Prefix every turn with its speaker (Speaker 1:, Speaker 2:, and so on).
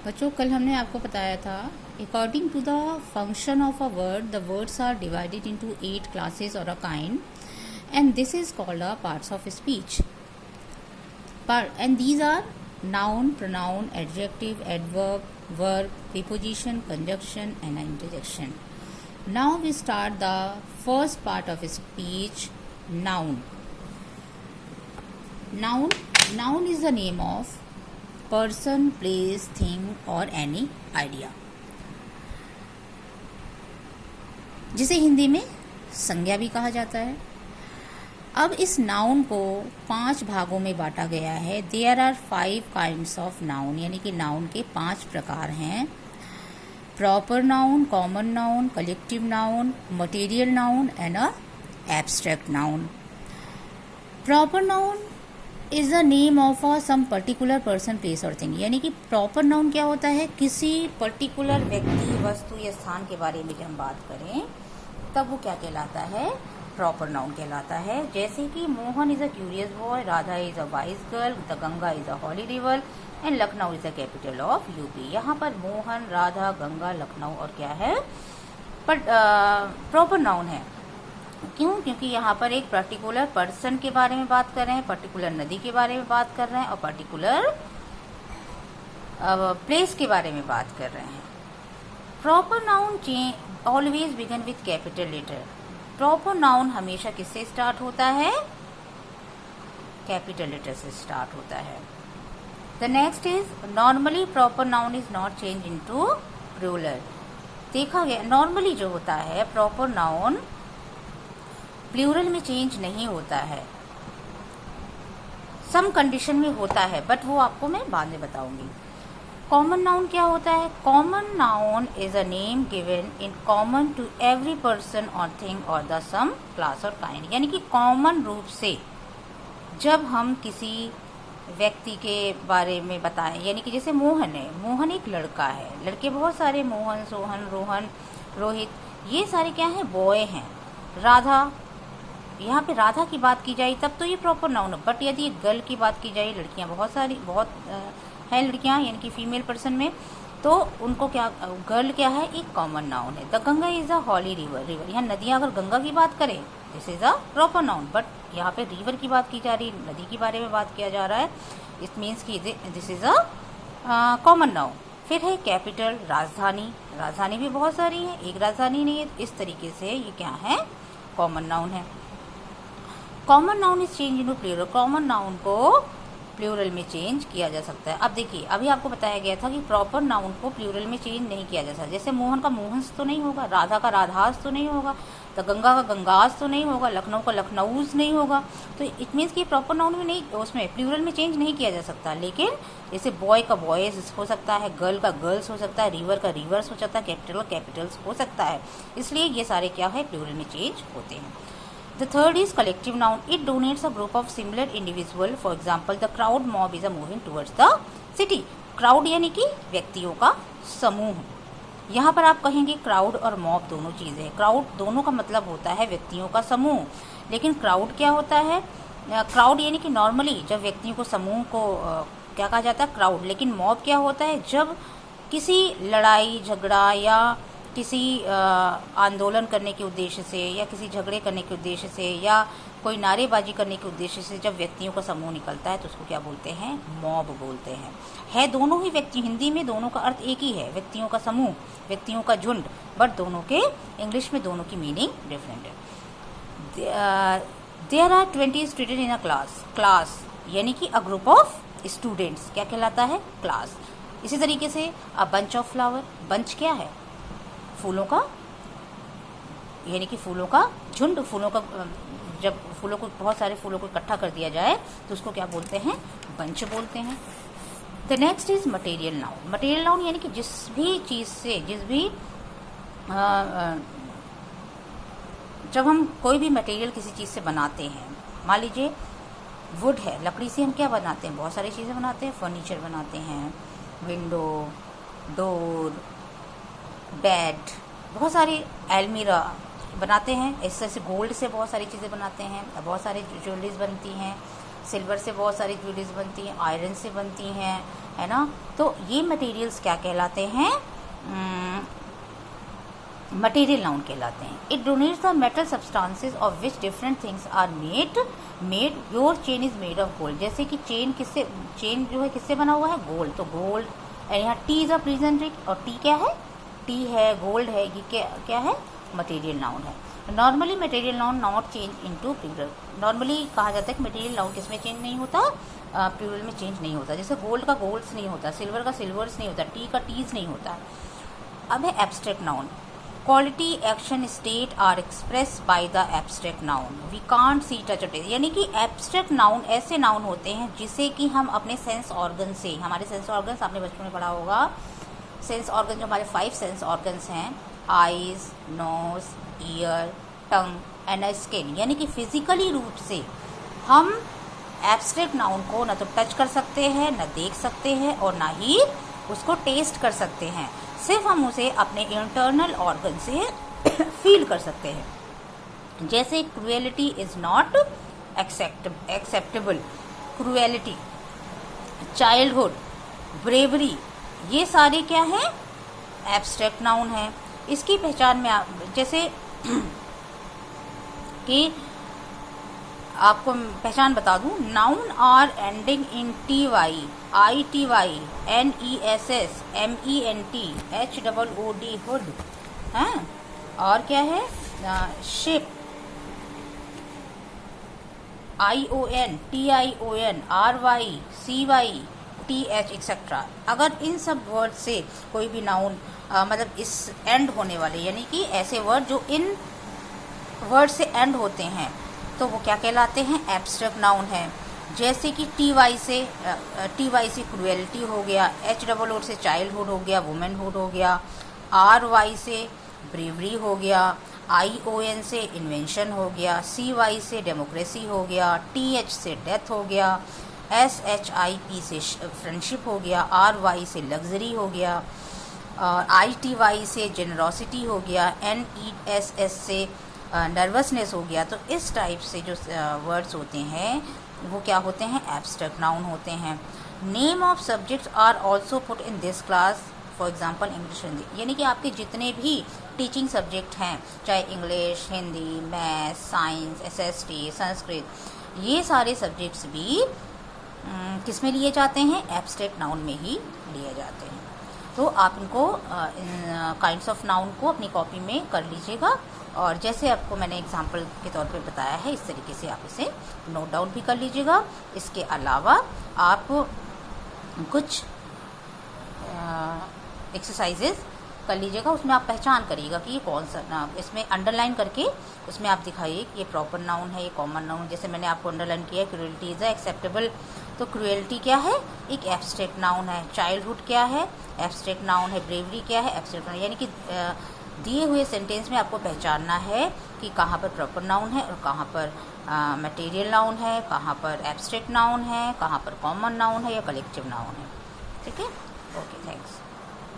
Speaker 1: बच्चों कल हमने आपको बताया था according to the function of a word the words are divided into 8 classes और a kind and this is called a parts of speech and these are noun, pronoun, adjective, adverb, verb, preposition, conjunction and interjection. Now we start the first part of speech, noun. Noun is the name of person, place, thing or any idea. जिसे हिंदी में संज्ञा भी कहा जाता है. अब इस noun को 5 भागों में बांटा गया है. There are 5 kinds of noun, यानी कि नाउन के 5 प्रकार हैं. Proper noun, common noun, collective noun, material noun and a abstract noun. Proper noun is the name of a some particular person, place और थिंग. यानी कि प्रॉपर नाउन क्या होता है? किसी पर्टिकुलर व्यक्ति, वस्तु या स्थान के बारे में जब हम बात करें तब वो क्या कहलाता है? प्रॉपर नाउन कहलाता है. जैसे कि Mohan is a curious boy, Radha is a wise girl, the Ganga is a holy river and Lucknow is the capital of UP. यहाँ पर मोहन, राधा, गंगा, लखनऊ और क्या है? प्रॉपर नाउन है. क्यों? क्योंकि यहाँ पर एक पर्टिकुलर पर्सन के बारे में बात कर रहे हैं, पर्टिकुलर नदी के बारे में बात कर रहे हैं और पर्टिकुलर प्लेस के बारे में बात कर रहे हैं. Proper noun always begin with capital letter. Proper noun हमेशा किससे स्टार्ट होता है? कैपिटल लेटर से स्टार्ट होता है. The next is normally proper noun is not change into plural. देखा गया नॉर्मली जो होता है प्रॉपर नाउन प्लूरल में चेंज नहीं होता है. सम कंडीशन में होता है बट वो आपको मैं बाद में बताऊंगी. कॉमन नाउन क्या होता है? Common noun is a name given in common to every person और थिंग और द सम क्लास और काइंड. यानी कि कॉमन रूप से जब हम किसी व्यक्ति के बारे में बताएं, यानी कि जैसे मोहन है, मोहन एक लड़का है, लड़के बहुत सारे मोहन, सोहन, रोहन, रोहित, ये सारे क्या हैं? बॉय हैं. राधा, यहाँ पे राधा की बात की जाए तब तो ये प्रॉपर नाउन है. बट यदि गर्ल की बात की जाए, लड़कियाँ बहुत सारी है लड़कियाँ, यानी कि फीमेल पर्सन में, तो उनको क्या गर्ल क्या है? एक कॉमन नाउन है. The Ganga is a holy river. यहाँ नदियाँ अगर गंगा की बात करें this is a proper noun. But यहाँ पे रिवर की बात की जा रही, नदी के बारे में बात किया जा रहा है. इट मीन्स कि this is a common noun. फिर है कैपिटल, राजधानी. राजधानी भी बहुत सारी है, एक राजधानी नहीं है. इस तरीके से ये क्या है? कॉमन नाउन है. Common noun is change into plural. Common noun को प्लूरल में चेंज किया जा सकता है. अब देखिए, अभी आपको बताया गया था कि प्रॉपर नाउन को प्लूरल में चेंज नहीं किया जा सकता. जैसे मोहन का मोहन्स तो नहीं होगा, राधा का राधास तो नहीं होगा, तो गंगा का गंगास तो नहीं होगा, लखनऊ का लखनऊस नहीं होगा. तो इट मीन्स कि प्रॉपर नाउन में नहीं, उसमें प्लूरल में चेंज नहीं किया जा सकता. लेकिन जैसे बॉय का बॉयज हो सकता है, गर्ल का गर्ल्स हो सकता है, रिवर का रिवर्स हो सकता है, कैपिटल का कैपिटल्स हो सकता है. इसलिए ये सारे क्या है? प्लूरल में चेंज होते हैं. The third is collective noun. It denotes a group of similar individual. For example, the crowd mob is moving towards the city. Crowd यानी कि व्यक्तियों का समूह. यहाँ पर आप कहेंगे क्राउड और मॉब दोनों चीज़ें हैं. क्राउड दोनों का मतलब होता है व्यक्तियों का समूह. लेकिन क्राउड क्या होता है? क्राउड यानी कि नॉर्मली जब व्यक्तियों को समूह को क्या कहा जाता है? क्राउड. लेकिन मॉब क्या होता है? जब किसी लड़ाई झगड़ा या किसी आंदोलन करने के उद्देश्य से या किसी झगड़े करने के उद्देश्य से या कोई नारेबाजी करने के उद्देश्य से जब व्यक्तियों का समूह निकलता है तो उसको क्या बोलते हैं? मॉब बोलते हैं. है दोनों ही व्यक्ति, हिंदी में दोनों का अर्थ एक ही है, व्यक्तियों का समूह, व्यक्तियों का झुंड. बट दोनों के इंग्लिश में दोनों की मीनिंग डिफरेंट है. There are 20 student in a class. Class यानी कि अ ग्रुप ऑफ स्टूडेंट्स क्या कहलाता है? क्लास. इसी तरीके से a bunch of flower. Bunch क्या है? फूलों का, यानी कि फूलों का झुंड. फूलों का, जब फूलों को, बहुत सारे फूलों को इकट्ठा कर दिया जाए तो उसको क्या बोलते हैं? बंच बोलते हैं. The next is material noun. Material noun यानी कि जिस भी चीज़ से, जब हम कोई भी मटेरियल किसी चीज़ से बनाते हैं, मान लीजिए वुड है, लकड़ी से हम क्या बनाते हैं? बहुत सारी चीज़ें बनाते हैं. फर्नीचर बनाते हैं, विंडो, डोर, बेड, बहुत सारी अलमीरा बनाते हैं. ऐसे गोल्ड से बहुत सारी चीज़ें बनाते हैं, बहुत सारी ज्वेलरीज बनती हैं. सिल्वर से बहुत सारी ज्वेलरीज बनती हैं, आयरन से बनती हैं, है ना। तो ये मटेरियल्स क्या कहलाते हैं, मटेरियल नाउन कहलाते हैं। It denotes the metal substances of which different things are made your chain is made of gold. जैसे कि चेन जो है किससे बना हुआ है, गोल्ड। तो गोल्ड, यहाँ टी इज अ प्रेजेंट और टी क्या है, टी है, गोल्ड है, ये क्या है, मटेरियल नाउन है। Normally material noun not change into plural. Normally कहा जाता है कि मटेरियल नाउन किसमें चेंज नहीं होता, प्लूरल में चेंज नहीं होता। जैसे गोल्ड का गोल्ड्स नहीं होता, सिल्वर का सिल्वर्स नहीं होता, टी का टीज नहीं होता। अब है abstract noun. Quality, action, state are express by the abstract noun. We can't see, touch और टेस्ट। यानी कि एब्स्ट्रैक्ट नाउन ऐसे नाउन होते हैं जिसे कि हम अपने सेंस ऑर्गन से, हमारे सेंस ऑर्गन्स आपने बचपन में पढ़ा होगा, सेंस ऑर्गन जो हमारे 5 सेंस ऑर्गन्स हैं, eyes, nose, ear, tongue and skin, यानी कि फिजिकली रूप से हम एब्स्ट्रैक्ट नाउन को न तो टच कर सकते हैं, न देख सकते हैं और ना ही उसको टेस्ट कर सकते हैं। सिर्फ हम उसे अपने इंटरनल ऑर्गन से फील कर सकते हैं। जैसे cruelty is not acceptable, cruelty, childhood, bravery, ये सारे क्या हैं, एब्स्ट्रैक्ट नाउन है। इसकी पहचान में जैसे कि आपको पहचान बता दूं, noun are ending in T Y, I T Y, N E S S, M E N T, H double O D, hood, हैं। और क्या है, ship, I O N, T I O N, R Y, C Y, T H etcetera. अगर इन सब word से कोई भी नाउन मतलब इस एंड होने वाले, यानी कि ऐसे वर्ड जो इन वर्ड से एंड होते हैं, तो वो क्या कहलाते हैं, एब्स्ट्रैक्ट नाउन है। जैसे कि टी वाई से क्रुएलिटी हो गया, एच डबल ओ से चाइल्डहुड हो गया, वुमेनहुड हो गया, आर वाई से ब्रेवरी हो गया, आई ओ एन से इन्वेंशन हो गया, सी वाई से डेमोक्रेसी हो गया, टी एच से डेथ हो गया, एस एच आई पी से फ्रेंडशिप हो गया, आर वाई से लग्जरी हो गया, और आई टी वाई से जेनरोसिटी हो गया, एन ई एस एस से नर्वसनेस हो गया। तो इस टाइप से जो वर्ड्स होते हैं वो क्या होते हैं, एब्स्ट्रैक्ट नाउन होते हैं। Name of subjects are also put in this class, for example English, Hindi, यानी कि आपके जितने भी टीचिंग सब्जेक्ट हैं, चाहे English, Hindi, math, science, SST, Sanskrit, ये सारे सब्जेक्ट्स भी किस में लिए जाते हैं, एब्स्ट्रैक्ट नाउन में ही लिए जाते हैं। तो आप इनको काइंड्स ऑफ नाउन को अपनी कॉपी में कर लीजिएगा, और जैसे आपको मैंने एग्जाम्पल के तौर पे बताया है इस तरीके से आप इसे नोट डाउन भी कर लीजिएगा। इसके अलावा आप कुछ एक्सरसाइजेज कर लीजिएगा, उसमें आप पहचान करिएगा कि ये कौन सा, इसमें अंडरलाइन करके उसमें आप दिखाइए कि ये प्रॉपर नाउन है, ये कॉमन नाउन। जैसे मैंने आपको अंडरलाइन किया, क्रुएलिटी इज एक्सेप्टेबल, तो क्रुएलिटी क्या है, एक एब्स्ट्रैक्ट नाउन है। चाइल्डहुड क्या है, एब्स्ट्रैक्ट नाउन है। ब्रेवरी क्या है, एब्स्ट्रैक्ट नाउन। यानी कि दिए हुए सेंटेंस में आपको पहचानना है कि कहाँ पर प्रॉपर नाउन है और कहाँ पर मटेरियल नाउन है, कहाँ पर एब्स्ट्रैक्ट नाउन है, कहाँ पर कॉमन नाउन है या कलेक्टिव नाउन है। ठीक है, ओके, थैंक्स।